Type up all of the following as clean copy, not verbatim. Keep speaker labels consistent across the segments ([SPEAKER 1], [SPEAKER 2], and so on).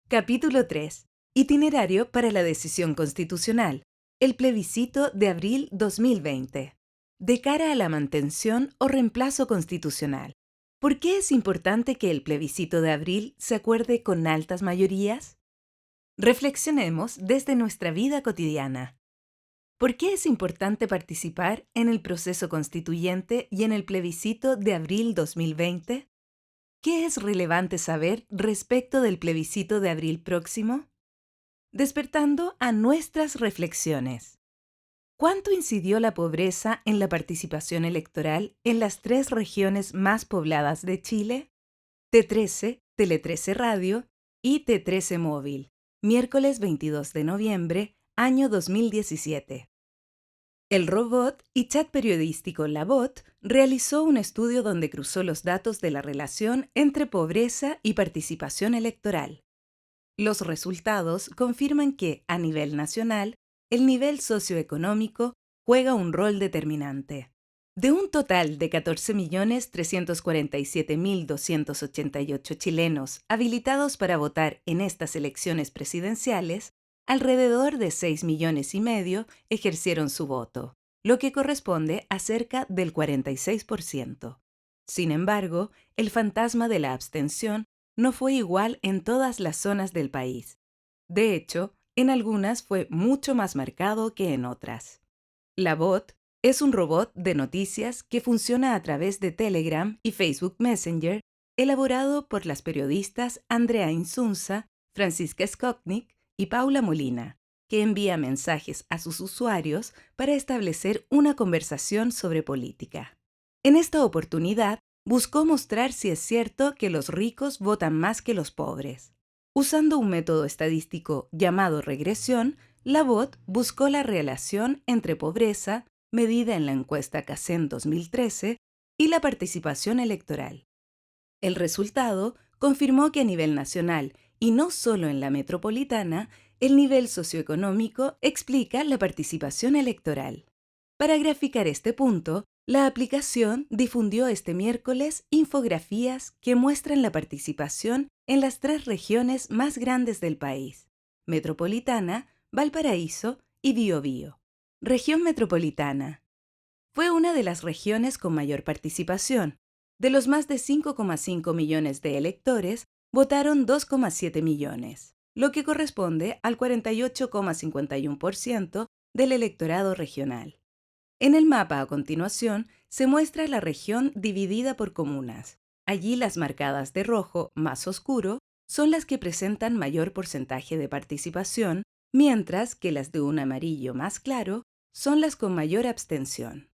[SPEAKER 1] Capítulo 3. Itinerario para la decisión constitucional. El plebiscito de abril 2020. De cara a la mantención o reemplazo constitucional. ¿Por qué es importante que el plebiscito de abril se acuerde con altas mayorías? Reflexionemos desde nuestra vida cotidiana. ¿Por qué es importante participar en el proceso constituyente y en el plebiscito de abril 2020? ¿Qué es relevante saber respecto del plebiscito de abril próximo? Despertando a nuestras reflexiones. ¿Cuánto incidió la pobreza en la participación electoral en las 3 regiones más pobladas de Chile? T13, Tele13 Radio y T13 Móvil, miércoles 22 de noviembre, año 2017. El robot y chat periodístico La Bot realizó un estudio donde cruzó los datos de la relación entre pobreza y participación electoral. Los resultados confirman que, a nivel nacional, el nivel socioeconómico juega un rol determinante. De un total de 14.347.288 chilenos habilitados para votar en estas elecciones presidenciales, alrededor de 6,5 millones ejercieron su voto, lo que corresponde a cerca del 46%. Sin embargo, el fantasma de la abstención no fue igual en todas las zonas del país. De hecho, en algunas fue mucho más marcado que en otras. La Bot es un robot de noticias que funciona a través de Telegram y Facebook Messenger, elaborado por las periodistas Andrea Insunza, Francisca Skotnik y Paula Molina, que envía mensajes a sus usuarios para establecer una conversación sobre política. En esta oportunidad, buscó mostrar si es cierto que los ricos votan más que los pobres. Usando un método estadístico llamado regresión, la Bot buscó la relación entre pobreza, medida en la encuesta CACEN 2013, y la participación electoral. El resultado confirmó que a nivel nacional, y no solo en la metropolitana, el nivel socioeconómico explica la participación electoral. Para graficar este punto, la aplicación difundió este miércoles infografías que muestran la participación en las 3 regiones más grandes del país: Metropolitana, Valparaíso y Biobío. Región Metropolitana. Fue una de las regiones con mayor participación. De los más de 5,5 millones de electores, votaron 2,7 millones, lo que corresponde al 48,51% del electorado regional. En el mapa a continuación se muestra la región dividida por comunas. Allí las marcadas de rojo más oscuro son las que presentan mayor porcentaje de participación, mientras que las de un amarillo más claro son las con mayor abstención.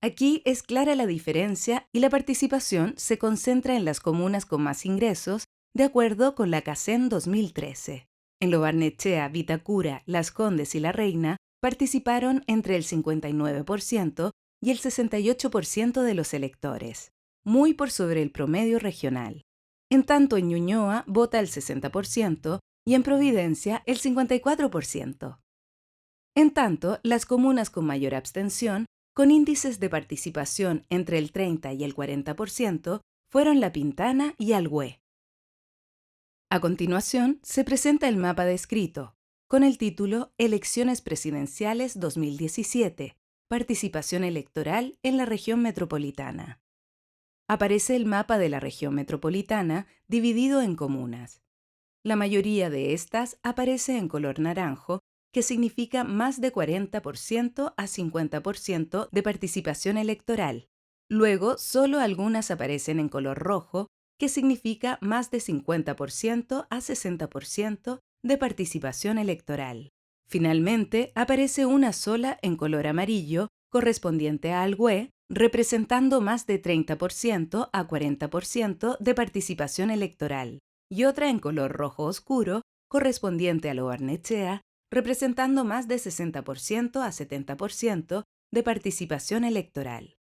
[SPEAKER 1] Aquí es clara la diferencia y la participación se concentra en las comunas con más ingresos, de acuerdo con la CACEN 2013. En Lo Barnechea, Vitacura, Las Condes y La Reina participaron entre el 59% y el 68% de los electores, muy por sobre el promedio regional. En tanto, en Ñuñoa vota el 60% y en Providencia el 54%. En tanto, las comunas con mayor abstención, con índices de participación entre el 30 y el 40%, fueron La Pintana y Alhué. A continuación, se presenta el mapa descrito, con el título Elecciones Presidenciales 2017, Participación Electoral en la Región Metropolitana. Aparece el mapa de la región metropolitana dividido en comunas. La mayoría de estas aparece en color naranjo, que significa más de 40% a 50% de participación electoral. Luego, solo algunas aparecen en color rojo, que significa más de 50% a 60% de participación electoral. Finalmente, aparece una sola en color amarillo, correspondiente a Alhué, representando más de 30% a 40% de participación electoral, y otra en color rojo oscuro, correspondiente a Lo Barnechea, representando más de 60% a 70% de participación electoral.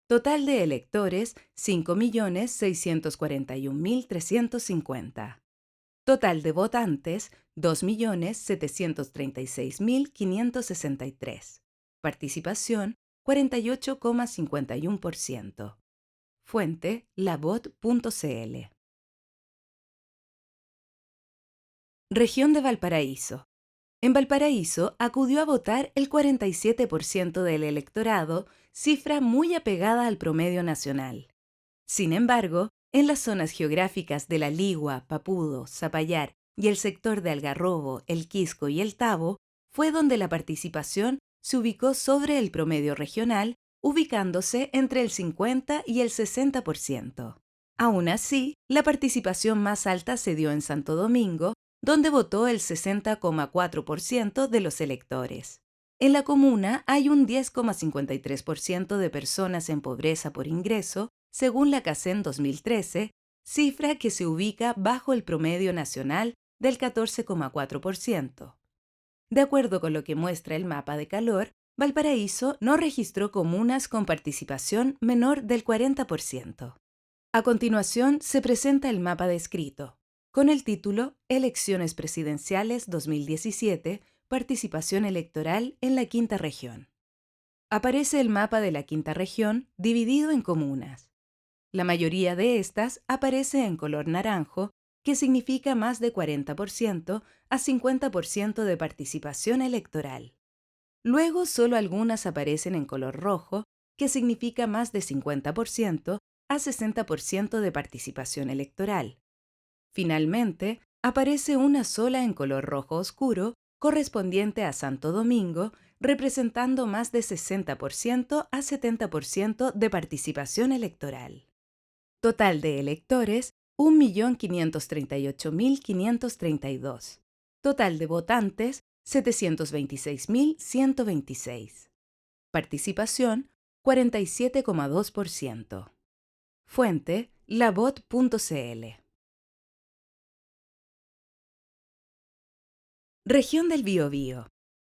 [SPEAKER 1] Total de electores, 5.641.350. Total de votantes, 2.736.563. Participación, 48,51%. Fuente, labot.cl. Región de Valparaíso. En Valparaíso acudió a votar el 47% del electorado, cifra muy apegada al promedio nacional. Sin embargo, en las zonas geográficas de La Ligua, Papudo, Zapallar y el sector de Algarrobo, El Quisco y El Tabo, fue donde la participación se ubicó sobre el promedio regional, ubicándose entre el 50 y el 60%. Aún así, la participación más alta se dio en Santo Domingo, donde votó el 60,4% de los electores. En la comuna hay un 10,53% de personas en pobreza por ingreso, según la CACEN 2013, cifra que se ubica bajo el promedio nacional del 14,4%. De acuerdo con lo que muestra el mapa de calor, Valparaíso no registró comunas con participación menor del 40%. A continuación se presenta el mapa descrito, con el título Elecciones Presidenciales 2017, Participación Electoral en la Quinta Región. Aparece el mapa de la Quinta Región dividido en comunas. La mayoría de estas aparece en color naranjo, que significa más de 40% a 50% de participación electoral. Luego solo algunas aparecen en color rojo, que significa más de 50% a 60% de participación electoral. Finalmente, aparece una sola en color rojo oscuro, correspondiente a Santo Domingo, representando más de 60% a 70% de participación electoral. Total de electores, 1.538.532. Total de votantes, 726.126. Participación, 47,2%. Fuente, lavot.cl. Región del Biobío.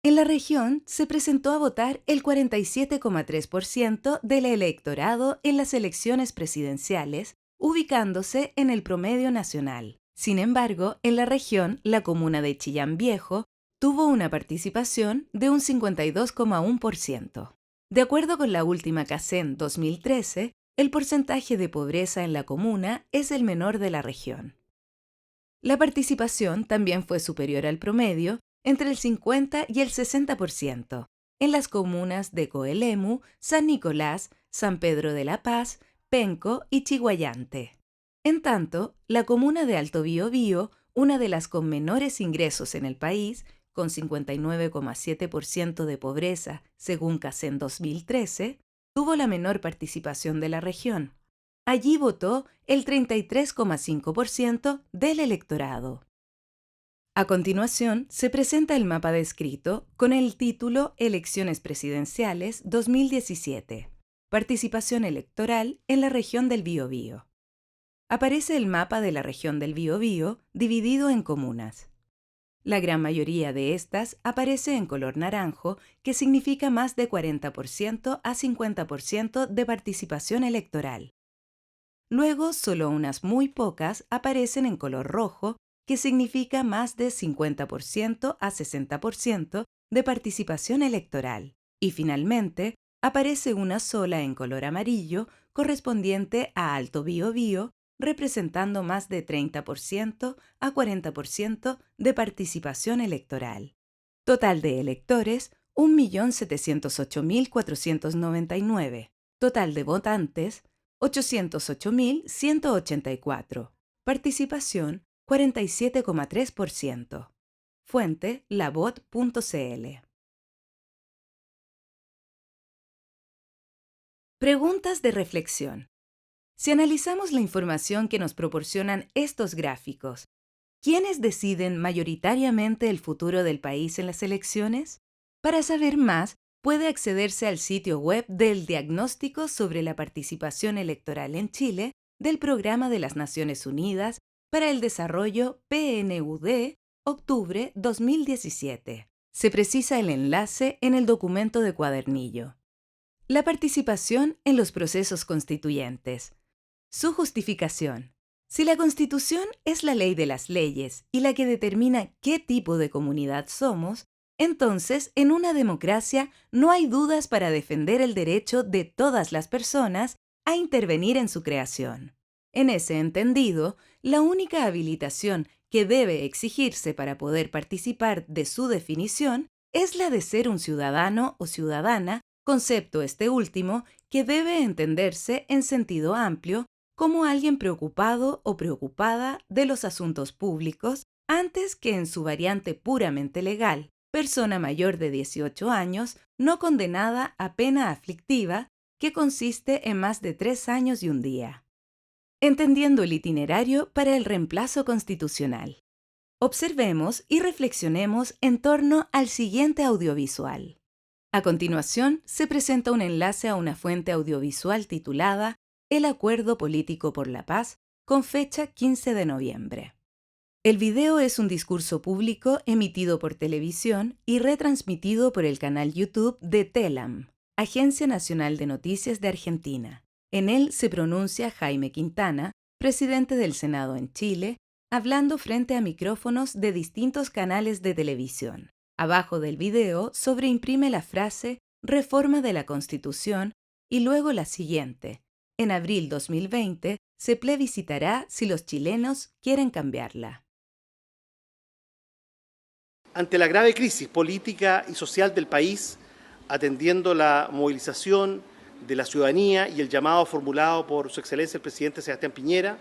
[SPEAKER 1] En la región se presentó a votar el 47,3% del electorado en las elecciones presidenciales, ubicándose en el promedio nacional. Sin embargo, en la región, la comuna de Chillán Viejo tuvo una participación de un 52,1%. De acuerdo con la última CACEN 2013, el porcentaje de pobreza en la comuna es el menor de la región. La participación también fue superior al promedio, entre el 50 y el 60%, en las comunas de Coelemu, San Nicolás, San Pedro de la Paz, Penco y Chiguayante. En tanto, la comuna de Alto Biobío, una de las con menores ingresos en el país, con 59,7% de pobreza, según CACEN 2013, tuvo la menor participación de la región. Allí votó el 33,5% del electorado. A continuación, se presenta el mapa descrito con el título Elecciones Presidenciales 2017. Participación electoral en la región del Biobío. Aparece el mapa de la región del Biobío dividido en comunas. La gran mayoría de estas aparece en color naranjo, que significa más de 40% a 50% de participación electoral. Luego, solo unas muy pocas aparecen en color rojo, que significa más de 50% a 60% de participación electoral. Y finalmente, aparece una sola en color amarillo, correspondiente a Alto Biobío, representando más de 30% a 40% de participación electoral. Total de electores, 1.708.499. Total de votantes, 808.184. Participación, 47,3%. Fuente, lavot.cl. Preguntas de reflexión. Si analizamos la información que nos proporcionan estos gráficos, ¿quiénes deciden mayoritariamente el futuro del país en las elecciones? Para saber más, puede accederse al sitio web del Diagnóstico sobre la Participación Electoral en Chile del Programa de las Naciones Unidas para el Desarrollo PNUD, octubre 2017. Se precisa el enlace en el documento de cuadernillo. La participación en los procesos constituyentes. Su justificación. Si la Constitución es la ley de las leyes y la que determina qué tipo de comunidad somos, entonces en una democracia no hay dudas para defender el derecho de todas las personas a intervenir en su creación. En ese entendido, la única habilitación que debe exigirse para poder participar de su definición es la de ser un ciudadano o ciudadana, concepto este último que debe entenderse en sentido amplio como alguien preocupado o preocupada de los asuntos públicos antes que en su variante puramente legal, persona mayor de 18 años no condenada a pena aflictiva que consiste en más de 3 años y un día. Entendiendo el itinerario para el reemplazo constitucional. Observemos y reflexionemos en torno al siguiente audiovisual. A continuación, se presenta un enlace a una fuente audiovisual titulada El Acuerdo Político por la Paz, con fecha 15 de noviembre. El video es un discurso público emitido por televisión y retransmitido por el canal YouTube de TELAM, Agencia Nacional de Noticias de Argentina. En él se pronuncia Jaime Quintana, presidente del Senado en Chile, hablando frente a micrófonos de distintos canales de televisión. Abajo del video sobreimprime la frase Reforma de la Constitución y luego la siguiente. En abril 2020 se plebiscitará si los chilenos quieren cambiarla.
[SPEAKER 2] Ante la grave crisis política y social del país, atendiendo la movilización de la ciudadanía y el llamado formulado por Su Excelencia el Presidente Sebastián Piñera,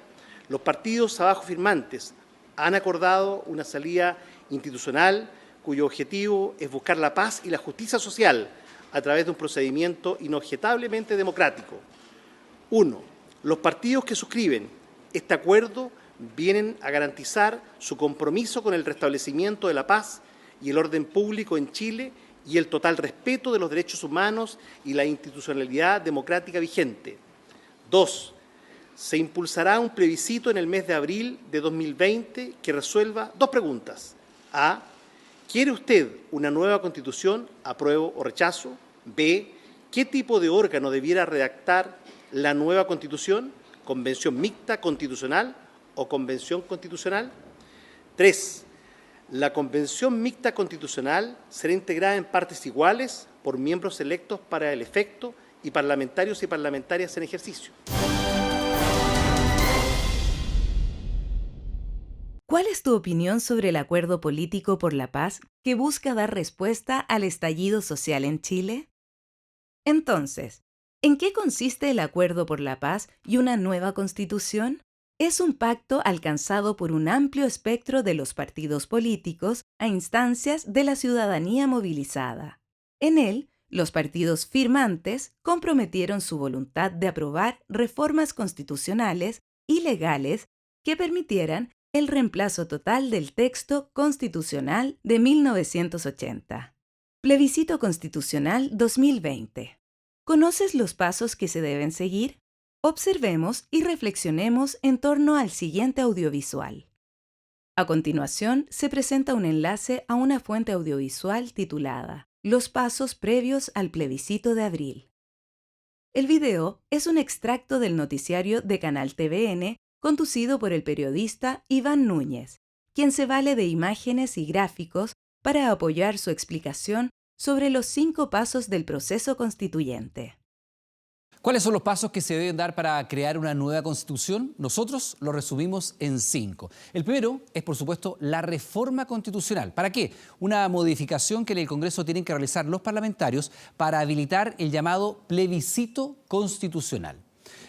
[SPEAKER 2] los partidos abajo firmantes han acordado una salida institucional cuyo objetivo es buscar la paz y la justicia social a través de un procedimiento inobjetablemente democrático. 1. Los partidos que suscriben este acuerdo vienen a garantizar su compromiso con el restablecimiento de la paz y el orden público en Chile y el total respeto de los derechos humanos y la institucionalidad democrática vigente. 2. Se impulsará un plebiscito en el mes de abril de 2020 que resuelva dos preguntas. A. ¿Quiere usted una nueva Constitución? ¿Apruebo o rechazo? B. ¿Qué tipo de órgano debiera redactar la nueva Constitución? ¿Convención mixta constitucional o convención constitucional? 3. La convención mixta constitucional será integrada en partes iguales por miembros electos para el efecto y parlamentarios y parlamentarias en ejercicio.
[SPEAKER 1] ¿Cuál es tu opinión sobre el Acuerdo Político por la Paz que busca dar respuesta al estallido social en Chile? Entonces, ¿en qué consiste el Acuerdo por la Paz y una nueva Constitución? Es un pacto alcanzado por un amplio espectro de los partidos políticos a instancias de la ciudadanía movilizada. En él, los partidos firmantes comprometieron su voluntad de aprobar reformas constitucionales y legales que permitieran el reemplazo total del texto constitucional de 1980. Plebiscito Constitucional 2020. ¿Conoces los pasos que se deben seguir? Observemos y reflexionemos en torno al siguiente audiovisual. A continuación, se presenta un enlace a una fuente audiovisual titulada Los pasos previos al plebiscito de abril. El video es un extracto del noticiario de Canal TVN conducido por el periodista Iván Núñez, quien se vale de imágenes y gráficos para apoyar su explicación sobre los 5 pasos del proceso constituyente.
[SPEAKER 3] ¿Cuáles son los pasos que se deben dar para crear una nueva Constitución? Nosotros lo resumimos en 5. El primero es, por supuesto, la reforma constitucional. ¿Para qué? Una modificación que en el Congreso tienen que realizar los parlamentarios para habilitar el llamado plebiscito constitucional.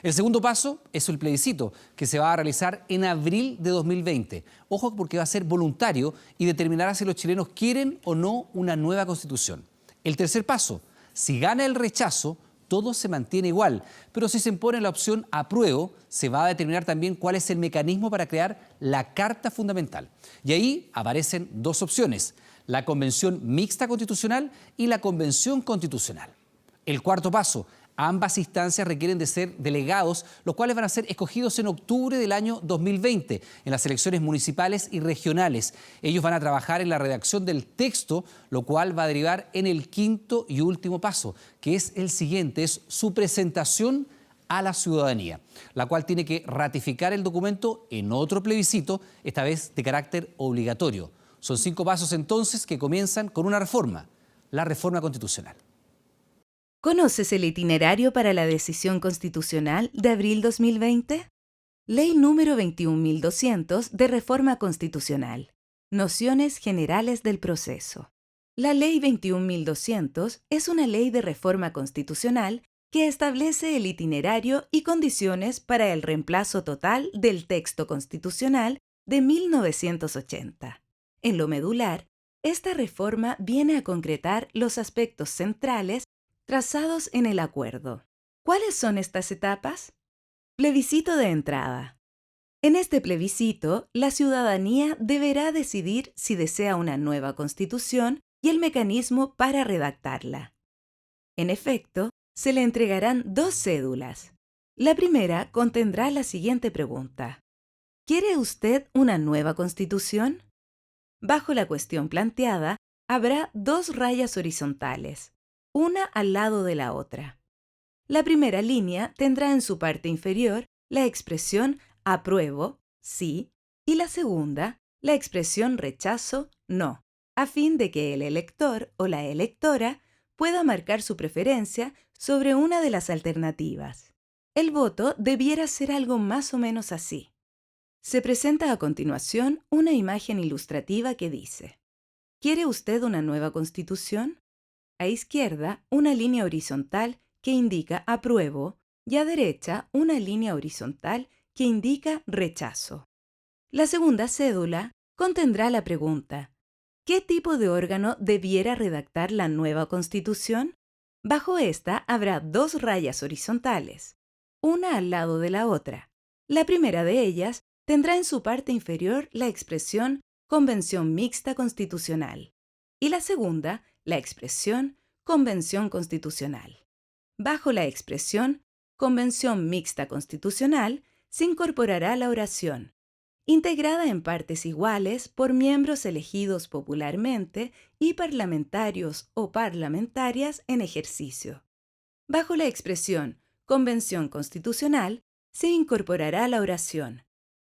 [SPEAKER 3] El segundo paso es el plebiscito, que se va a realizar en abril de 2020. Ojo, porque va a ser voluntario y determinará si los chilenos quieren o no una nueva Constitución. El tercer paso, si gana el rechazo, todo se mantiene igual, pero si se impone la opción apruebo, se va a determinar también cuál es el mecanismo para crear la Carta Fundamental. Y ahí aparecen dos opciones, la Convención Mixta Constitucional y la Convención Constitucional. El cuarto paso, ambas instancias requieren de ser delegados, los cuales van a ser escogidos en octubre del año 2020, en las elecciones municipales y regionales. Ellos van a trabajar en la redacción del texto, lo cual va a derivar en el quinto y último paso, que es el siguiente, es su presentación a la ciudadanía, la cual tiene que ratificar el documento en otro plebiscito, esta vez de carácter obligatorio. Son 5 pasos entonces que comienzan con una reforma, la reforma constitucional.
[SPEAKER 1] ¿Conoces el itinerario para la decisión constitucional de abril 2020? Ley número 21.200 de Reforma Constitucional. Nociones generales del proceso. La Ley 21.200 es una ley de reforma constitucional que establece el itinerario y condiciones para el reemplazo total del texto constitucional de 1980. En lo medular, esta reforma viene a concretar los aspectos centrales trazados en el acuerdo. ¿Cuáles son estas etapas? Plebiscito de entrada. En este plebiscito, la ciudadanía deberá decidir si desea una nueva constitución y el mecanismo para redactarla. En efecto, se le entregarán 2 cédulas. La primera contendrá la siguiente pregunta: ¿quiere usted una nueva constitución? Bajo la cuestión planteada, habrá 2 rayas horizontales, una al lado de la otra. La primera línea tendrá en su parte inferior la expresión apruebo, sí, y la segunda, la expresión rechazo, no, a fin de que el elector o la electora pueda marcar su preferencia sobre una de las alternativas. El voto debiera ser algo más o menos así. Se presenta a continuación una imagen ilustrativa que dice: ¿quiere usted una nueva constitución? A izquierda, una línea horizontal que indica apruebo y a derecha una línea horizontal que indica rechazo. La segunda cédula contendrá la pregunta: ¿qué tipo de órgano debiera redactar la nueva Constitución? Bajo esta habrá 2 rayas horizontales, una al lado de la otra. La primera de ellas tendrá en su parte inferior la expresión Convención Mixta Constitucional y la segunda la expresión Convención Constitucional. Bajo la expresión Convención Mixta Constitucional se incorporará la oración, integrada en partes iguales por miembros elegidos popularmente y parlamentarios o parlamentarias en ejercicio. Bajo la expresión Convención Constitucional se incorporará la oración,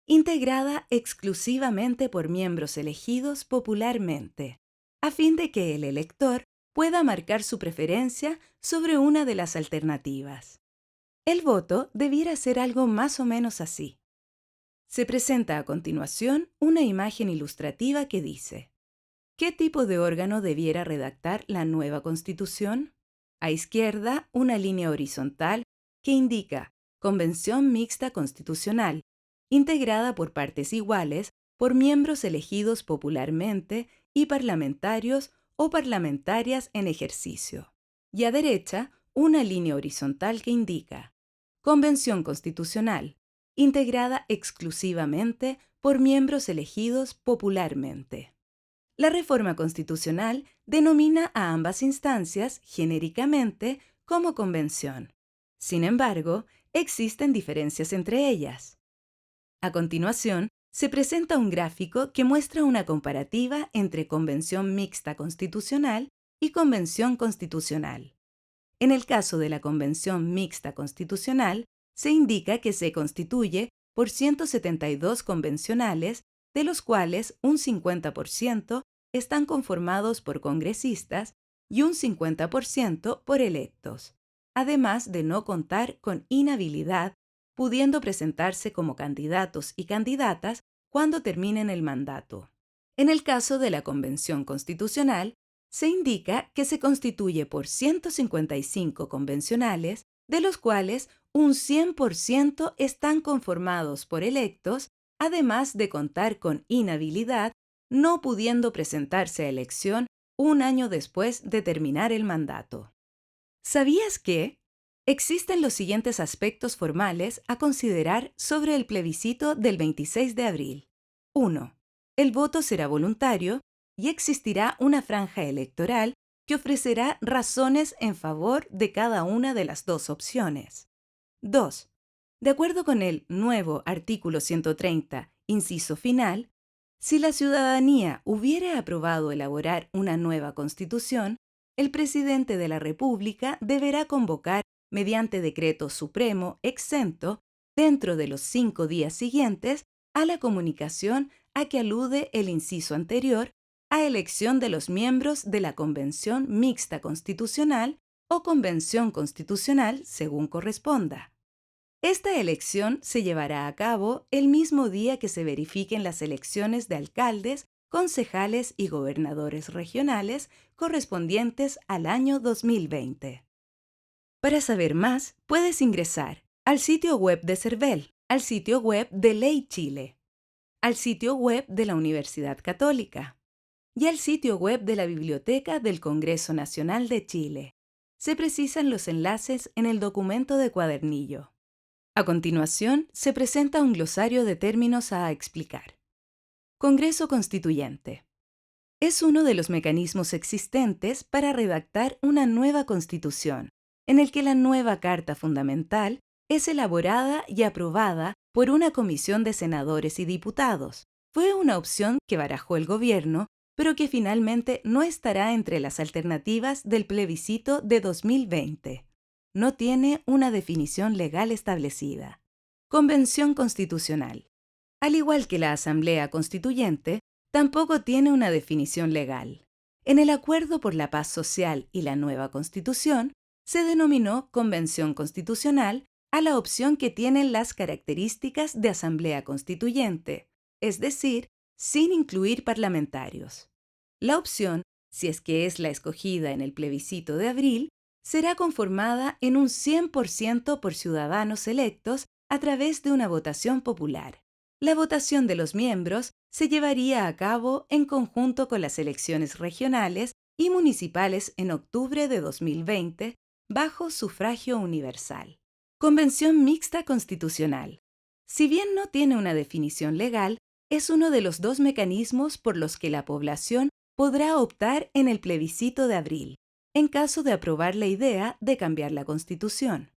[SPEAKER 1] integrada exclusivamente por miembros elegidos popularmente, a fin de que el elector pueda marcar su preferencia sobre una de las alternativas. El voto debiera ser algo más o menos así. Se presenta a continuación una imagen ilustrativa que dice: ¿qué tipo de órgano debiera redactar la nueva Constitución? A izquierda, una línea horizontal que indica Convención Mixta Constitucional, integrada por partes iguales por miembros elegidos popularmente y parlamentarios o parlamentarias en ejercicio. Y a derecha, una línea horizontal que indica Convención Constitucional, integrada exclusivamente por miembros elegidos popularmente. La reforma constitucional denomina a ambas instancias genéricamente como convención. Sin embargo, existen diferencias entre ellas. A continuación, se presenta un gráfico que muestra una comparativa entre Convención Mixta Constitucional y Convención Constitucional. En el caso de la Convención Mixta Constitucional, se indica que se constituye por 172 convencionales, de los cuales un 50% están conformados por congresistas y un 50% por electos, además de no contar con inhabilidad, pudiendo presentarse como candidatos y candidatas cuando terminen el mandato. En el caso de la Convención Constitucional, se indica que se constituye por 155 convencionales, de los cuales un 100% están conformados por electos, además de contar con inhabilidad, no pudiendo presentarse a elección un año después de terminar el mandato. ¿Sabías que existen los siguientes aspectos formales a considerar sobre el plebiscito del 26 de abril? 1. El voto será voluntario y existirá una franja electoral que ofrecerá razones en favor de cada una de las 2 opciones. 2. De acuerdo con el nuevo artículo 130, inciso final, si la ciudadanía hubiera aprobado elaborar una nueva constitución, el presidente de la República deberá convocar mediante decreto supremo exento dentro de los 5 días siguientes a la comunicación a que alude el inciso anterior a elección de los miembros de la Convención Mixta Constitucional o Convención Constitucional según corresponda. Esta elección se llevará a cabo el mismo día que se verifiquen las elecciones de alcaldes, concejales y gobernadores regionales correspondientes al año 2020. Para saber más, puedes ingresar al sitio web de CERVEL, al sitio web de Ley Chile, al sitio web de la Universidad Católica y al sitio web de la Biblioteca del Congreso Nacional de Chile. Se precisan los enlaces en el documento de cuadernillo. A continuación, se presenta un glosario de términos a explicar. Congreso Constituyente. Es uno de los mecanismos existentes para redactar una nueva constitución, en el que la nueva Carta Fundamental es elaborada y aprobada por una comisión de senadores y diputados. Fue una opción que barajó el gobierno, pero que finalmente no estará entre las alternativas del plebiscito de 2020. No tiene una definición legal establecida. Convención Constitucional. Al igual que la Asamblea Constituyente, tampoco tiene una definición legal. En el Acuerdo por la Paz Social y la nueva Constitución, se denominó Convención Constitucional a la opción que tienen las características de Asamblea Constituyente, es decir, sin incluir parlamentarios. La opción, si es que es la escogida en el plebiscito de abril, será conformada en un 100% por ciudadanos electos a través de una votación popular. La votación de los miembros se llevaría a cabo en conjunto con las elecciones regionales y municipales en octubre de 2020, bajo sufragio universal. Convención Mixta Constitucional. Si bien no tiene una definición legal, es uno de los dos mecanismos por los que la población podrá optar en el plebiscito de abril, en caso de aprobar la idea de cambiar la Constitución.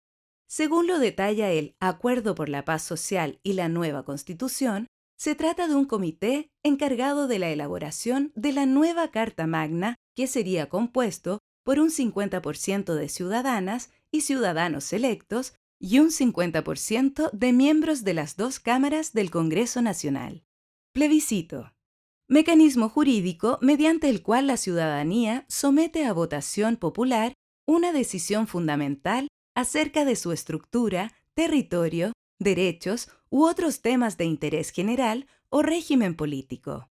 [SPEAKER 1] Según lo detalla el Acuerdo por la Paz Social y la nueva Constitución, se trata de un comité encargado de la elaboración de la nueva Carta Magna, que sería compuesto por un 50% de ciudadanas y ciudadanos electos y un 50% de miembros de las dos cámaras del Congreso Nacional. Plebiscito. Mecanismo jurídico mediante el cual la ciudadanía somete a votación popular una decisión fundamental acerca de su estructura, territorio, derechos u otros temas de interés general o régimen político.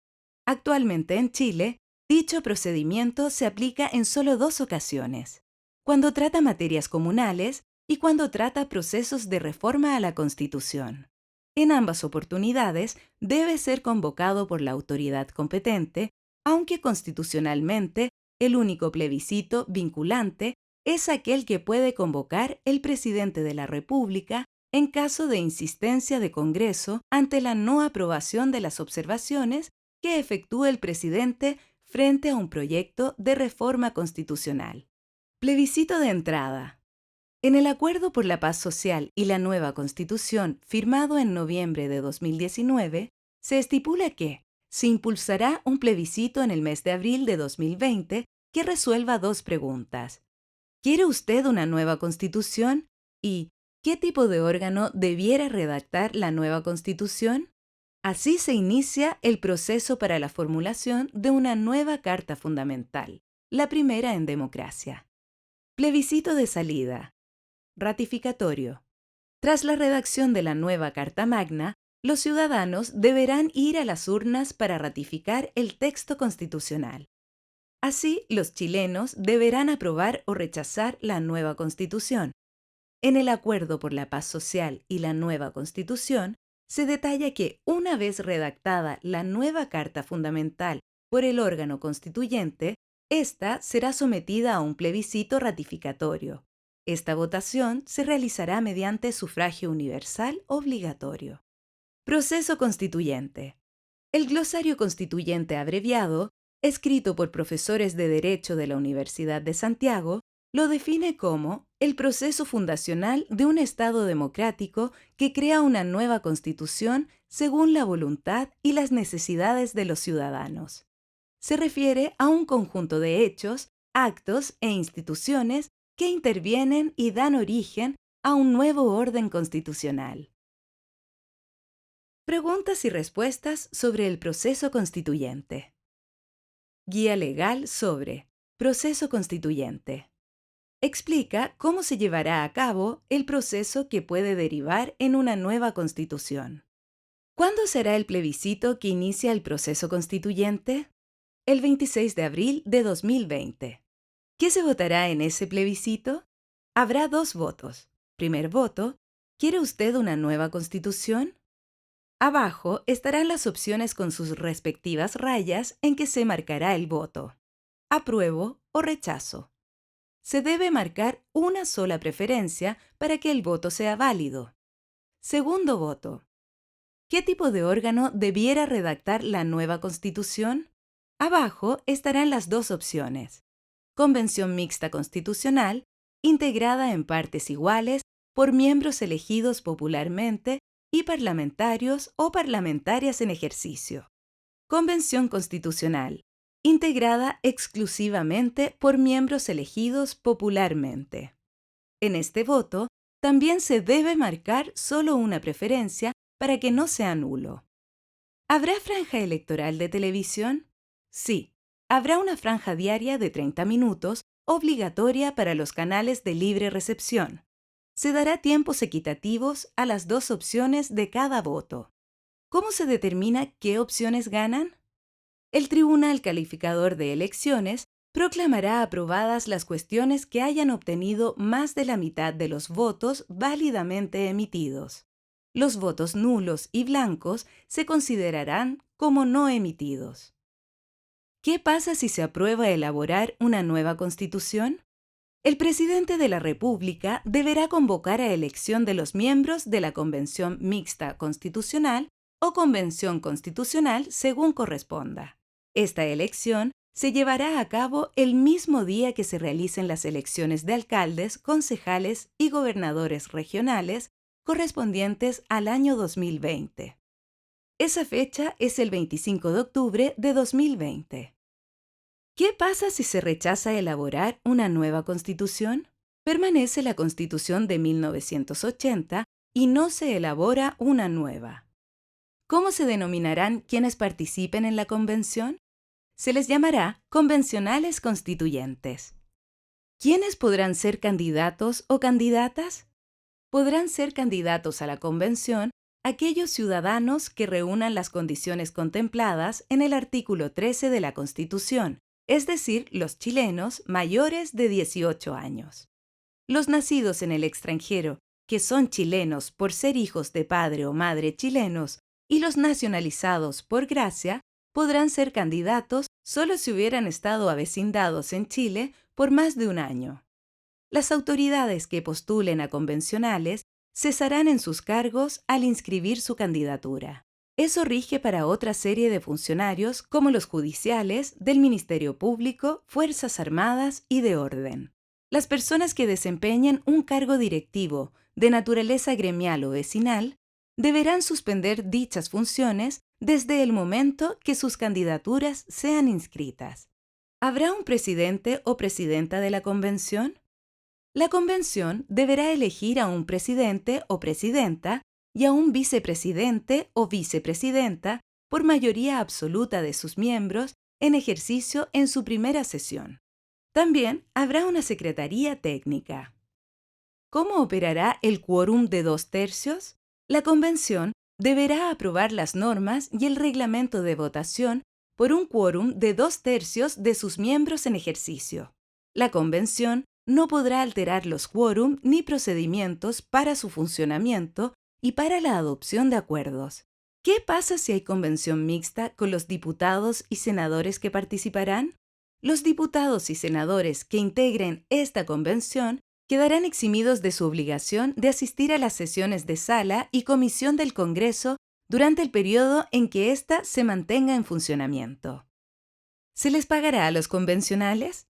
[SPEAKER 1] Actualmente en Chile, dicho procedimiento se aplica en solo 2 ocasiones: cuando trata materias comunales y cuando trata procesos de reforma a la Constitución. En ambas oportunidades debe ser convocado por la autoridad competente, aunque constitucionalmente el único plebiscito vinculante es aquel que puede convocar el presidente de la República en caso de insistencia de Congreso ante la no aprobación de las observaciones que efectúe el presidente frente a un proyecto de reforma constitucional. Plebiscito de entrada. En el Acuerdo por la Paz Social y la nueva Constitución, firmado en noviembre de 2019, se estipula que se impulsará un plebiscito en el mes de abril de 2020 que resuelva 2 preguntas. ¿Quiere usted una nueva Constitución? ¿Y qué tipo de órgano debiera redactar la nueva Constitución? Así se inicia el proceso para la formulación de una nueva Carta Fundamental, la primera en democracia. Plebiscito de salida. Ratificatorio. Tras la redacción de la nueva Carta Magna, los ciudadanos deberán ir a las urnas para ratificar el texto constitucional. Así, los chilenos deberán aprobar o rechazar la nueva Constitución. En el Acuerdo por la Paz Social y la nueva Constitución, se detalla que una vez redactada la nueva Carta Fundamental por el órgano constituyente, esta será sometida a un plebiscito ratificatorio. Esta votación se realizará mediante sufragio universal obligatorio. Proceso constituyente. El glosario constituyente abreviado, escrito por profesores de Derecho de la Universidad de Santiago, lo define como el proceso fundacional de un Estado democrático que crea una nueva Constitución según la voluntad y las necesidades de los ciudadanos. Se refiere a un conjunto de hechos, actos e instituciones que intervienen y dan origen a un nuevo orden constitucional. Preguntas y respuestas sobre el proceso constituyente. Guía legal sobre proceso constituyente. explica cómo se llevará a cabo el proceso que puede derivar en una nueva constitución. ¿Cuándo será el plebiscito que inicia el proceso constituyente? El 26 de abril de 2020. ¿Qué se votará en ese plebiscito? Habrá 2 votos. Primer voto, ¿quiere usted una nueva constitución? Abajo estarán las opciones con sus respectivas rayas en que se marcará el voto. Apruebo o rechazo. Se debe marcar una sola preferencia para que el voto sea válido. Segundo voto. ¿Qué tipo de órgano debiera redactar la nueva Constitución? Abajo estarán las 2 opciones. Convención mixta constitucional, integrada en partes iguales por miembros elegidos popularmente y parlamentarios o parlamentarias en ejercicio. Convención constitucional, integrada exclusivamente por miembros elegidos popularmente. En este voto, también se debe marcar solo una preferencia para que no sea nulo. ¿Habrá franja electoral de televisión? Sí, habrá una franja diaria de 30 minutos obligatoria para los canales de libre recepción. Se dará tiempos equitativos a las 2 opciones de cada voto. ¿Cómo se determina qué opciones ganan? El Tribunal Calificador de Elecciones proclamará aprobadas las cuestiones que hayan obtenido más de la mitad de los votos válidamente emitidos. Los votos nulos y blancos se considerarán como no emitidos. ¿Qué pasa si se aprueba elaborar una nueva Constitución? El presidente de la República deberá convocar a elección de los miembros de la Convención Mixta Constitucional o Convención Constitucional según corresponda. Esta elección se llevará a cabo el mismo día que se realicen las elecciones de alcaldes, concejales y gobernadores regionales correspondientes al año 2020. Esa fecha es el 25 de octubre de 2020. ¿Qué pasa si se rechaza elaborar una nueva Constitución? Permanece la Constitución de 1980 y no se elabora una nueva. ¿Cómo se denominarán quienes participen en la convención? Se les llamará convencionales constituyentes. ¿Quiénes podrán ser candidatos o candidatas? Podrán ser candidatos a la convención aquellos ciudadanos que reúnan las condiciones contempladas en el artículo 13 de la Constitución, es decir, los chilenos mayores de 18 años. Los nacidos en el extranjero, que son chilenos por ser hijos de padre o madre chilenos, y los nacionalizados por gracia, podrán ser candidatos solo si hubieran estado avecindados en Chile por más de un año. Las autoridades que postulen a convencionales cesarán en sus cargos al inscribir su candidatura. Eso rige para otra serie de funcionarios como los judiciales, del Ministerio Público, Fuerzas Armadas y de Orden. Las personas que desempeñen un cargo directivo de naturaleza gremial o vecinal deberán suspender dichas funciones desde el momento que sus candidaturas sean inscritas. ¿Habrá un presidente o presidenta de la convención? La convención deberá elegir a un presidente o presidenta y a un vicepresidente o vicepresidenta por mayoría absoluta de sus miembros en ejercicio en su primera sesión. También habrá una secretaría técnica. ¿Cómo operará el quórum de 2/3? La convención deberá aprobar las normas y el reglamento de votación por un quórum de 2/3 de sus miembros en ejercicio. La convención no podrá alterar los quórum ni procedimientos para su funcionamiento y para la adopción de acuerdos. ¿Qué pasa si hay convención mixta con los diputados y senadores que participarán? Los diputados y senadores que integren esta convención quedarán eximidos de su obligación de asistir a las sesiones de sala y comisión del Congreso durante el periodo en que ésta se mantenga en funcionamiento. ¿Se les pagará a los convencionales?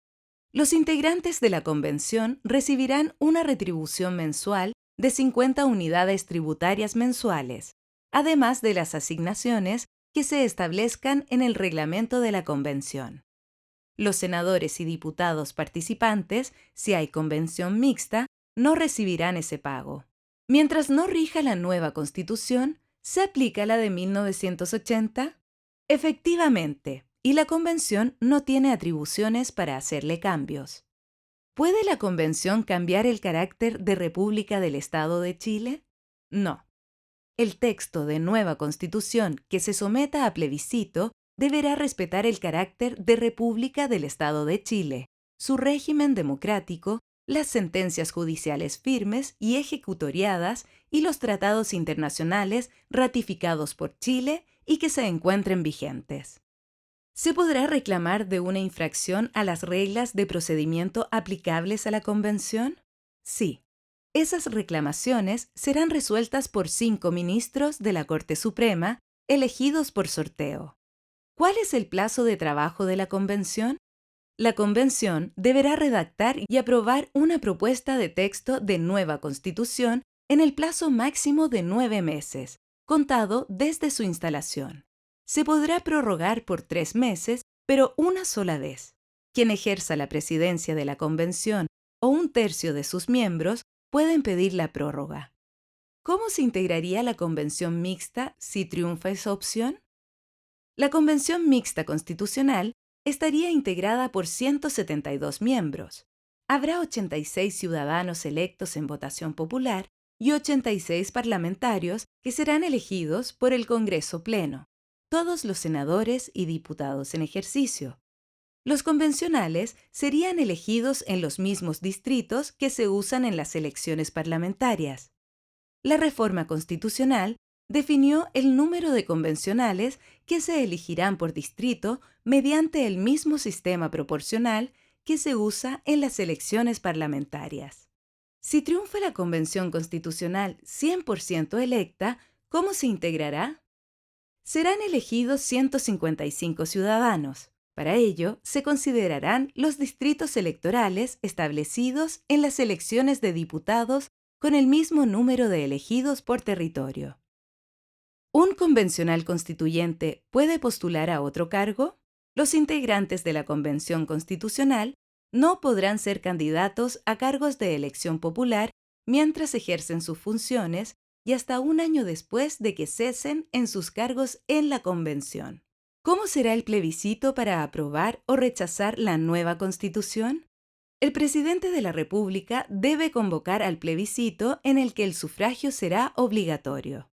[SPEAKER 1] Los integrantes de la convención recibirán una retribución mensual de 50 unidades tributarias mensuales, además de las asignaciones que se establezcan en el reglamento de la convención. Los senadores y diputados participantes, si hay convención mixta, no recibirán ese pago. Mientras no rija la nueva Constitución, ¿se aplica la de 1980? Efectivamente, y la convención no tiene atribuciones para hacerle cambios. ¿Puede la Convención cambiar el carácter de República del Estado de Chile? No. El texto de nueva Constitución que se someta a plebiscito deberá respetar el carácter de República del Estado de Chile, su régimen democrático, las sentencias judiciales firmes y ejecutoriadas y los tratados internacionales ratificados por Chile y que se encuentren vigentes. ¿Se podrá reclamar de una infracción a las reglas de procedimiento aplicables a la Convención? Sí. Esas reclamaciones serán resueltas por 5 ministros de la Corte Suprema, elegidos por sorteo. ¿Cuál es el plazo de trabajo de la Convención? La Convención deberá redactar y aprobar una propuesta de texto de nueva Constitución en el plazo máximo de 9 meses, contado desde su instalación. Se podrá prorrogar por 3 meses, pero una sola vez. Quien ejerza la presidencia de la Convención o un tercio de sus miembros pueden pedir la prórroga. ¿Cómo se integraría la Convención Mixta si triunfa esa opción? La Convención Mixta Constitucional estaría integrada por 172 miembros. Habrá 86 ciudadanos electos en votación popular y 86 parlamentarios que serán elegidos por el Congreso Pleno, todos los senadores y diputados en ejercicio. Los convencionales serían elegidos en los mismos distritos que se usan en las elecciones parlamentarias. La reforma constitucional definió el número de convencionales que se elegirán por distrito mediante el mismo sistema proporcional que se usa en las elecciones parlamentarias. Si triunfa la Convención Constitucional 100% electa, ¿cómo se integrará? Serán elegidos 155 ciudadanos. Para ello, se considerarán los distritos electorales establecidos en las elecciones de diputados con el mismo número de elegidos por territorio. ¿Un convencional constituyente puede postular a otro cargo? Los integrantes de la Convención Constitucional no podrán ser candidatos a cargos de elección popular mientras ejercen sus funciones y hasta un año después de que cesen en sus cargos en la Convención. ¿Cómo será el plebiscito para aprobar o rechazar la nueva Constitución? El presidente de la República debe convocar al plebiscito en el que el sufragio será obligatorio.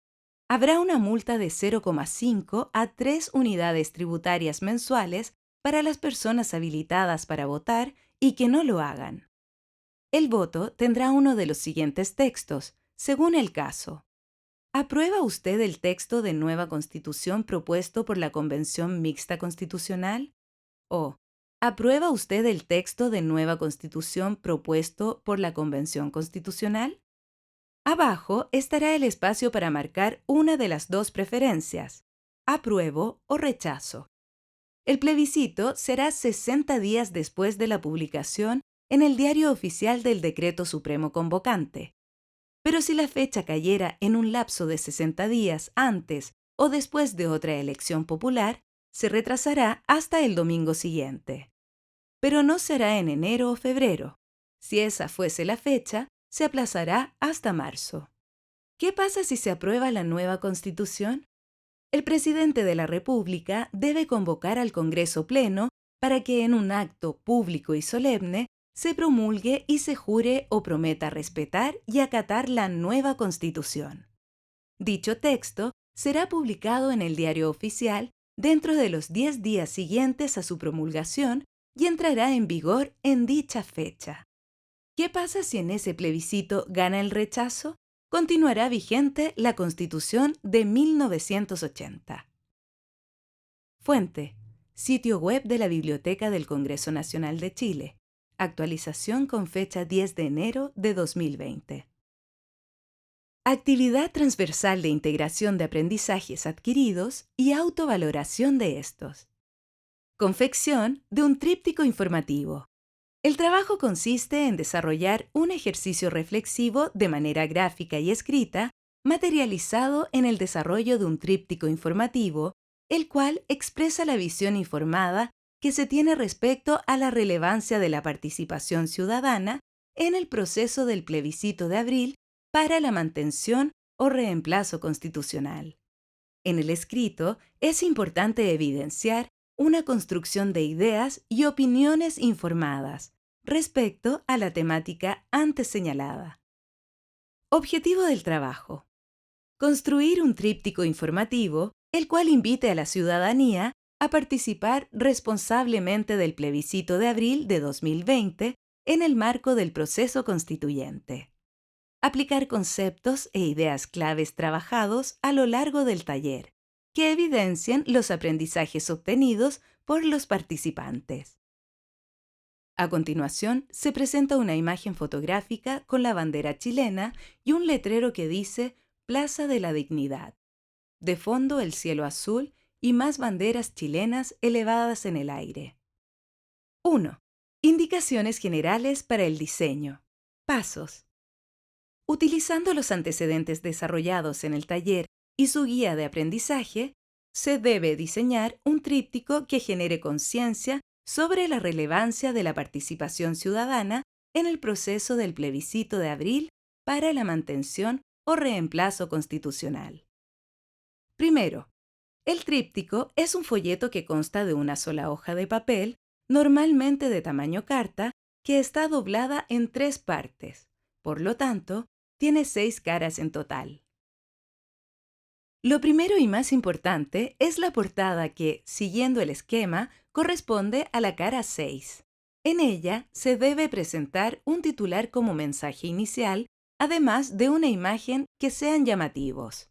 [SPEAKER 1] Habrá una multa de 0,5 a 3 unidades tributarias mensuales para las personas habilitadas para votar y que no lo hagan. El voto tendrá uno de los siguientes textos, según el caso. ¿Aprueba usted el texto de nueva Constitución propuesto por la Convención Mixta Constitucional? ¿O aprueba usted el texto de nueva Constitución propuesto por la Convención Constitucional? Abajo estará el espacio para marcar una de las dos preferencias, apruebo o rechazo. El plebiscito será 60 días después de la publicación en el Diario Oficial del Decreto Supremo Convocante. Pero si la fecha cayera en un lapso de 60 días antes o después de otra elección popular, se retrasará hasta el domingo siguiente. Pero no será en enero o febrero. Si esa fuese la fecha, se aplazará hasta marzo. ¿Qué pasa si se aprueba la nueva Constitución? El presidente de la República debe convocar al Congreso Pleno para que en un acto público y solemne se promulgue y se jure o prometa respetar y acatar la nueva Constitución. Dicho texto será publicado en el Diario Oficial dentro de los 10 días siguientes a su promulgación y entrará en vigor en dicha fecha. ¿Qué pasa si en ese plebiscito gana el rechazo? Continuará vigente la Constitución de 1980. Fuente: sitio web de la Biblioteca del Congreso Nacional de Chile. Actualización con fecha 10 de enero de 2020. Actividad transversal de integración de aprendizajes adquiridos y autovaloración de estos. Confección de un tríptico informativo. El trabajo consiste en desarrollar un ejercicio reflexivo de manera gráfica y escrita, materializado en el desarrollo de un tríptico informativo, el cual expresa la visión informada que se tiene respecto a la relevancia de la participación ciudadana en el proceso del plebiscito de abril para la mantención o reemplazo constitucional. En el escrito es importante evidenciar una construcción de ideas y opiniones informadas, respecto a la temática antes señalada. Objetivo del trabajo. Construir un tríptico informativo, el cual invite a la ciudadanía a participar responsablemente del plebiscito de abril de 2020 en el marco del proceso constituyente. Aplicar conceptos e ideas claves trabajados a lo largo del taller, que evidencien los aprendizajes obtenidos por los participantes. A continuación, se presenta una imagen fotográfica con la bandera chilena y un letrero que dice Plaza de la Dignidad. De fondo, el cielo azul y más banderas chilenas elevadas en el aire. 1. Indicaciones generales para el diseño. Pasos. Utilizando los antecedentes desarrollados en el taller y su guía de aprendizaje, se debe diseñar un tríptico que genere conciencia sobre la relevancia de la participación ciudadana en el proceso del plebiscito de abril para la mantención o reemplazo constitucional. Primero, el tríptico es un folleto que consta de una sola hoja de papel, normalmente de tamaño carta, que está doblada en 3 partes. Por lo tanto, tiene 6 caras en total. Lo primero y más importante es la portada que, siguiendo el esquema, corresponde a la cara 6. En ella se debe presentar un titular como mensaje inicial, además de una imagen que sean llamativos.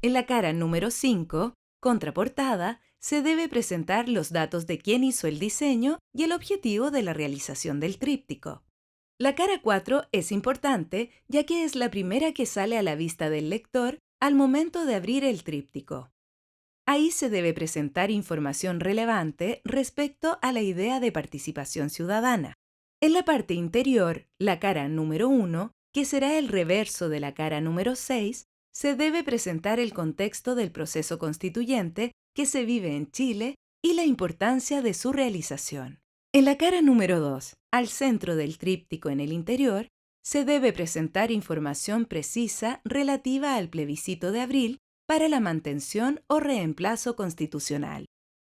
[SPEAKER 1] En la cara número 5, contraportada, se debe presentar los datos de quién hizo el diseño y el objetivo de la realización del tríptico. La cara 4 es importante ya que es la primera que sale a la vista del lector al momento de abrir el tríptico. Ahí se debe presentar información relevante respecto a la idea de participación ciudadana. En la parte interior, la cara número 1, que será el reverso de la cara número 6, se debe presentar el contexto del proceso constituyente que se vive en Chile y la importancia de su realización. En la cara número 2, al centro del tríptico en el interior, se debe presentar información precisa relativa al plebiscito de abril para la mantención o reemplazo constitucional.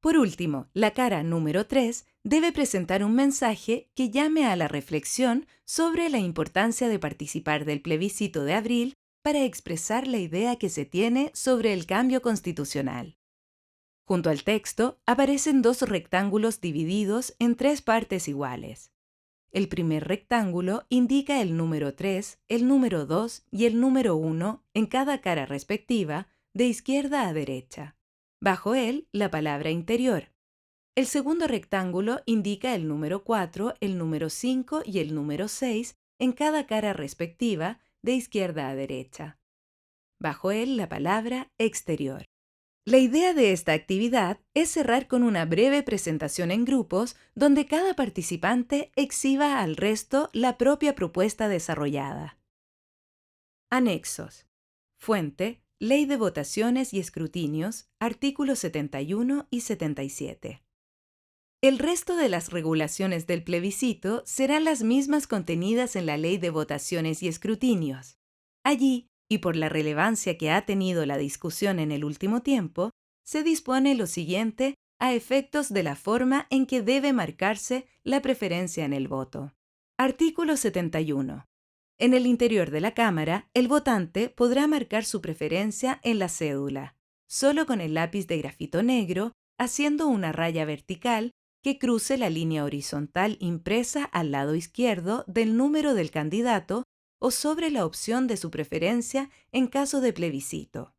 [SPEAKER 1] Por último, la cara número 3 debe presentar un mensaje que llame a la reflexión sobre la importancia de participar del plebiscito de abril para expresar la idea que se tiene sobre el cambio constitucional. Junto al texto aparecen 2 rectángulos divididos en 3 partes iguales. El primer rectángulo indica el número 3, el número 2 y el número 1 en cada cara respectiva, de izquierda a derecha. Bajo él, la palabra interior. El segundo rectángulo indica el número 4, el número 5 y el número 6 en cada cara respectiva, de izquierda a derecha. Bajo él, la palabra exterior. La idea de esta actividad es cerrar con una breve presentación en grupos donde cada participante exhiba al resto la propia propuesta desarrollada. Anexos. Fuente: Ley de Votaciones y Escrutinios, artículos 71 y 77. El resto de las regulaciones del plebiscito serán las mismas contenidas en la Ley de Votaciones y Escrutinios. Allí, y por la relevancia que ha tenido la discusión en el último tiempo, se dispone lo siguiente a efectos de la forma en que debe marcarse la preferencia en el voto. Artículo 71. En el interior de la Cámara, el votante podrá marcar su preferencia en la cédula, solo con el lápiz de grafito negro, haciendo una raya vertical que cruce la línea horizontal impresa al lado izquierdo del número del candidato o sobre la opción de su preferencia en caso de plebiscito.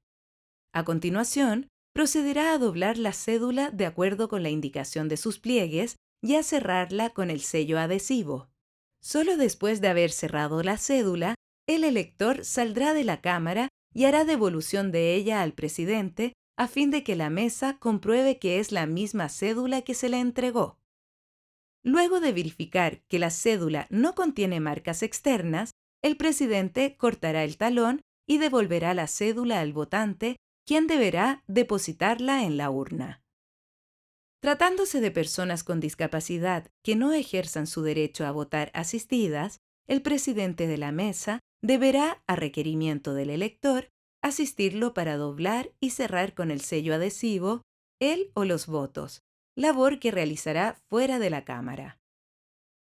[SPEAKER 1] A continuación, procederá a doblar la cédula de acuerdo con la indicación de sus pliegues y a cerrarla con el sello adhesivo. Solo después de haber cerrado la cédula, el elector saldrá de la Cámara y hará devolución de ella al presidente a fin de que la mesa compruebe que es la misma cédula que se le entregó. Luego de verificar que la cédula no contiene marcas externas, el presidente cortará el talón y devolverá la cédula al votante, quien deberá depositarla en la urna. Tratándose de personas con discapacidad que no ejerzan su derecho a votar asistidas, el presidente de la mesa deberá, a requerimiento del elector, asistirlo para doblar y cerrar con el sello adhesivo él o los votos, labor que realizará fuera de la Cámara.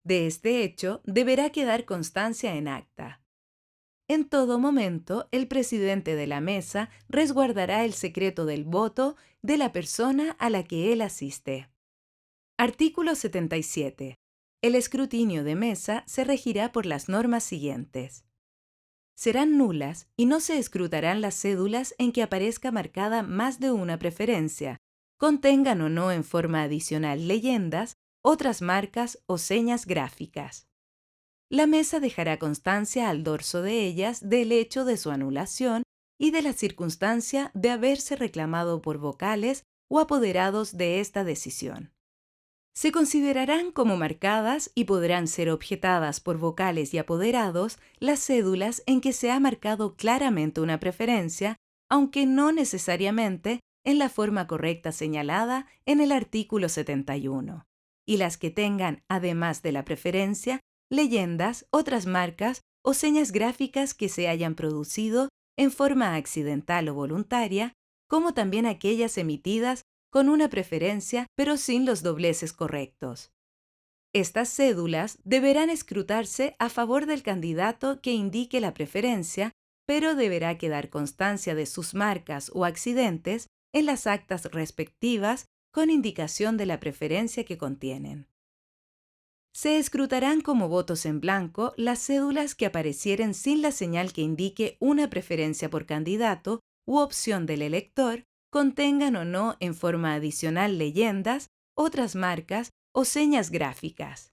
[SPEAKER 1] De este hecho, deberá quedar constancia en acta. En todo momento, el presidente de la mesa resguardará el secreto del voto de la persona a la que él asiste. Artículo 77. El escrutinio de mesa se regirá por las normas siguientes. Serán nulas y no se escrutarán las cédulas en que aparezca marcada más de una preferencia, contengan o no en forma adicional leyendas, otras marcas o señas gráficas. La mesa dejará constancia al dorso de ellas del hecho de su anulación y de la circunstancia de haberse reclamado por vocales o apoderados de esta decisión. Se considerarán como marcadas y podrán ser objetadas por vocales y apoderados las cédulas en que se ha marcado claramente una preferencia, aunque no necesariamente en la forma correcta señalada en el artículo 71, y las que tengan, además de la preferencia, leyendas, otras marcas o señas gráficas que se hayan producido en forma accidental o voluntaria, como también aquellas emitidas con una preferencia pero sin los dobleces correctos. Estas cédulas deberán escrutarse a favor del candidato que indique la preferencia, pero deberá quedar constancia de sus marcas o accidentes en las actas respectivas con indicación de la preferencia que contienen. Se escrutarán como votos en blanco las cédulas que aparecieren sin la señal que indique una preferencia por candidato u opción del elector, contengan o no en forma adicional leyendas, otras marcas o señas gráficas.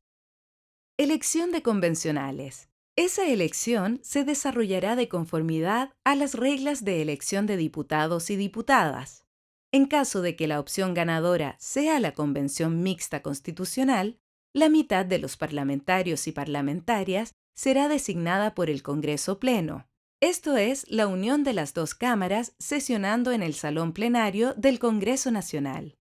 [SPEAKER 1] Elección de convencionales. Esa elección se desarrollará de conformidad a las reglas de elección de diputados y diputadas. En caso de que la opción ganadora sea la convención mixta constitucional, la mitad de los parlamentarios y parlamentarias será designada por el Congreso Pleno. Esto es, la unión de las dos cámaras sesionando en el salón plenario del Congreso Nacional.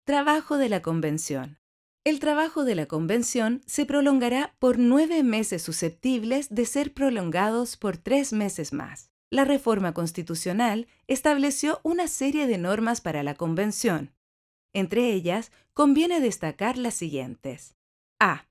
[SPEAKER 1] Trabajo de la Convención. El trabajo de la Convención se prolongará por 9 meses susceptibles de ser prolongados por 3 meses más. La reforma constitucional estableció una serie de normas para la Convención. Entre ellas, conviene destacar las siguientes. A.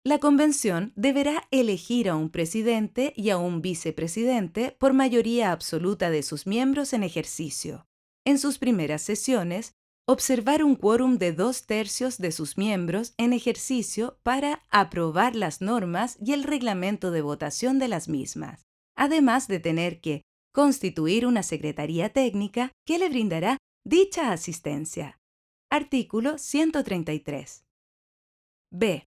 [SPEAKER 1] La Convención deberá elegir a un presidente y a un vicepresidente por mayoría absoluta de sus miembros en ejercicio. En sus primeras sesiones, observar un quórum de 2/3 de sus miembros en ejercicio para aprobar las normas y el reglamento de votación de las mismas, además de tener que constituir una secretaría técnica que le brindará dicha asistencia. Artículo 133. B.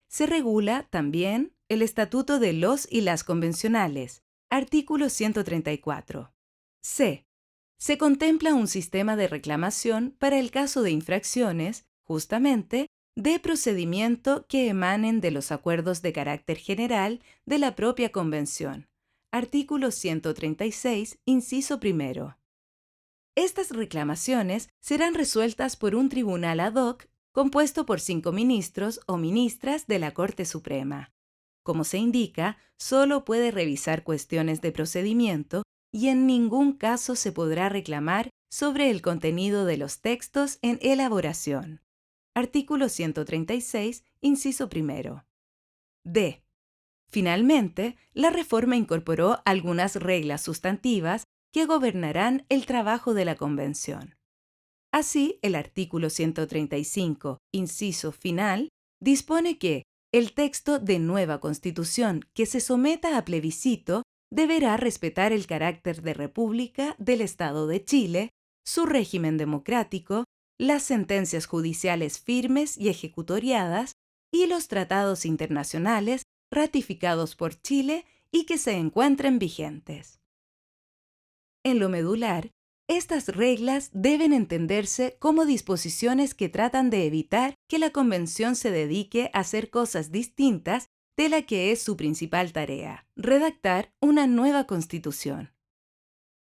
[SPEAKER 1] Se regula también el Estatuto de los y las Convencionales, artículo 134. C. Se contempla un sistema de reclamación para el caso de infracciones, justamente, de procedimiento que emanen de los acuerdos de carácter general de la propia Convención. Artículo 136, inciso primero. Estas reclamaciones serán resueltas por un tribunal ad hoc compuesto por 5 ministros o ministras de la Corte Suprema. Como se indica, solo puede revisar cuestiones de procedimiento y en ningún caso se podrá reclamar sobre el contenido de los textos en elaboración. Artículo 136, inciso primero. D. Finalmente, la reforma incorporó algunas reglas sustantivas que gobernarán el trabajo de la Convención. Así, el artículo 135, inciso final, dispone que el texto de nueva Constitución que se someta a plebiscito deberá respetar el carácter de república del Estado de Chile, su régimen democrático, las sentencias judiciales firmes y ejecutoriadas y los tratados internacionales ratificados por Chile y que se encuentren vigentes. En lo medular, estas reglas deben entenderse como disposiciones que tratan de evitar que la Convención se dedique a hacer cosas distintas de la que es su principal tarea, redactar una nueva Constitución.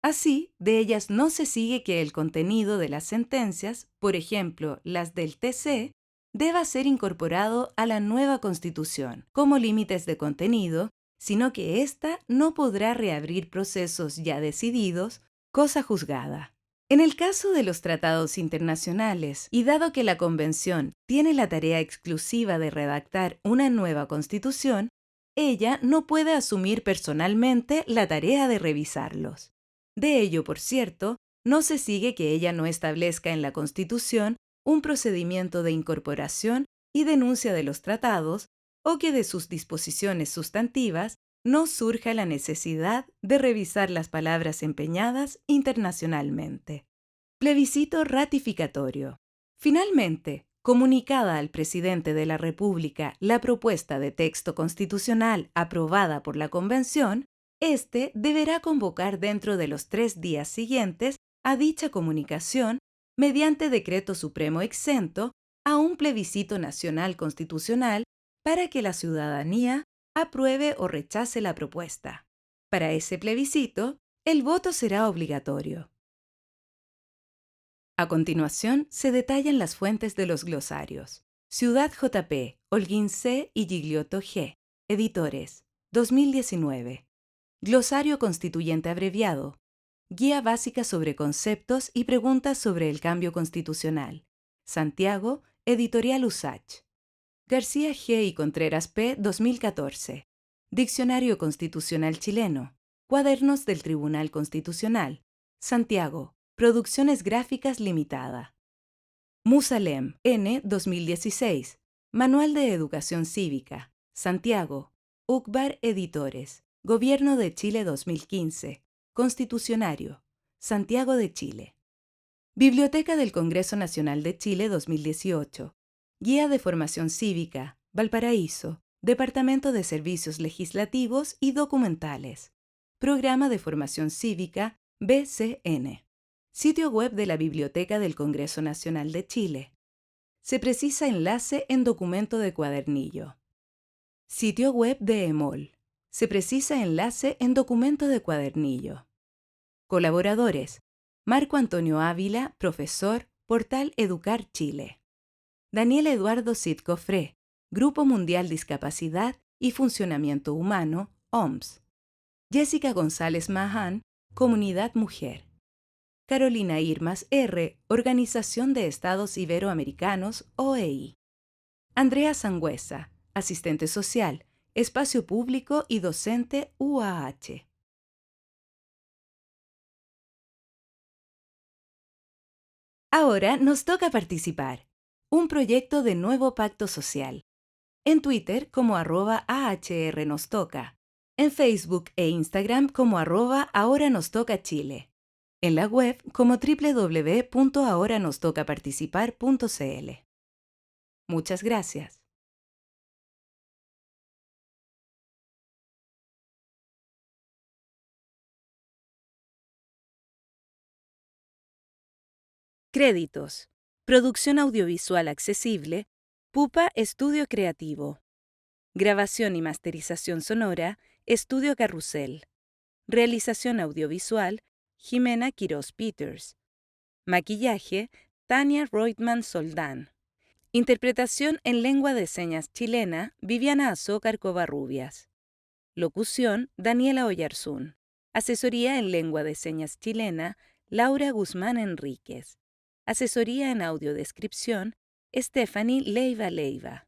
[SPEAKER 1] Así, de ellas no se sigue que el contenido de las sentencias, por ejemplo, las del TC, deba ser incorporado a la nueva Constitución como límites de contenido, sino que ésta no podrá reabrir procesos ya decididos, cosa juzgada. En el caso de los tratados internacionales, y dado que la Convención tiene la tarea exclusiva de redactar una nueva Constitución, ella no puede asumir personalmente la tarea de revisarlos. De ello, por cierto, no se sigue que ella no establezca en la Constitución un procedimiento de incorporación y denuncia de los tratados, o que de sus disposiciones sustantivas no surja la necesidad de revisar las palabras empeñadas internacionalmente. Plebiscito ratificatorio. Finalmente, comunicada al presidente de la República la propuesta de texto constitucional aprobada por la Convención, éste deberá convocar dentro de los 3 días siguientes a dicha comunicación, mediante decreto supremo exento, a un plebiscito nacional constitucional para que la ciudadanía apruebe o rechace la propuesta. Para ese plebiscito, el voto será obligatorio. A continuación, se detallan las fuentes de los glosarios. Ciudad J.P., Holguín C. y Gigliotto G. Editores. 2019. Glosario constituyente abreviado. Guía básica sobre conceptos y preguntas sobre el cambio constitucional. Santiago, Editorial USACH. García G. y Contreras P. 2014. Diccionario Constitucional Chileno. Cuadernos del Tribunal Constitucional. Santiago. Producciones Gráficas Limitada. Musalem, N. 2016. Manual de Educación Cívica. Santiago. UCBAR Editores. Gobierno de Chile 2015. Constitucionario. Santiago de Chile. Biblioteca del Congreso Nacional de Chile 2018. Guía de Formación Cívica. Valparaíso. Departamento de Servicios Legislativos y Documentales. Programa de Formación Cívica BCN. Sitio web de la Biblioteca del Congreso Nacional de Chile. Se precisa enlace en documento de cuadernillo. Sitio web de EMOL. Se precisa enlace en documento de cuadernillo. Colaboradores. Marco Antonio Ávila, profesor, Portal Educar Chile. Daniel Eduardo Cid Cofré, Grupo Mundial Discapacidad y Funcionamiento Humano, OMS. Jessica González Mahán, Comunidad Mujer. Carolina Irmas R., Organización de Estados Iberoamericanos, OEI. Andrea Sangüesa, Asistente Social, Espacio Público y Docente, UAH. Ahora nos toca participar. Un proyecto de nuevo pacto social. En Twitter como @AHRNosToca. En Facebook e Instagram como @AhoraNosTocaChile. En la web como www.ahoraNosTocaParticipar.cl. Muchas gracias. Créditos. Producción audiovisual accesible. Pupa Estudio Creativo. Grabación y masterización sonora. Estudio Carrusel. Realización audiovisual. Jimena Quiroz Peters. Maquillaje, Tania Reutemann Soldán. Interpretación en lengua de señas chilena, Viviana Azócar Covarrubias. Locución, Daniela Oyarzún. Asesoría en lengua de señas chilena, Laura Guzmán Enríquez. Asesoría en audiodescripción, Stephanie Leiva Leiva.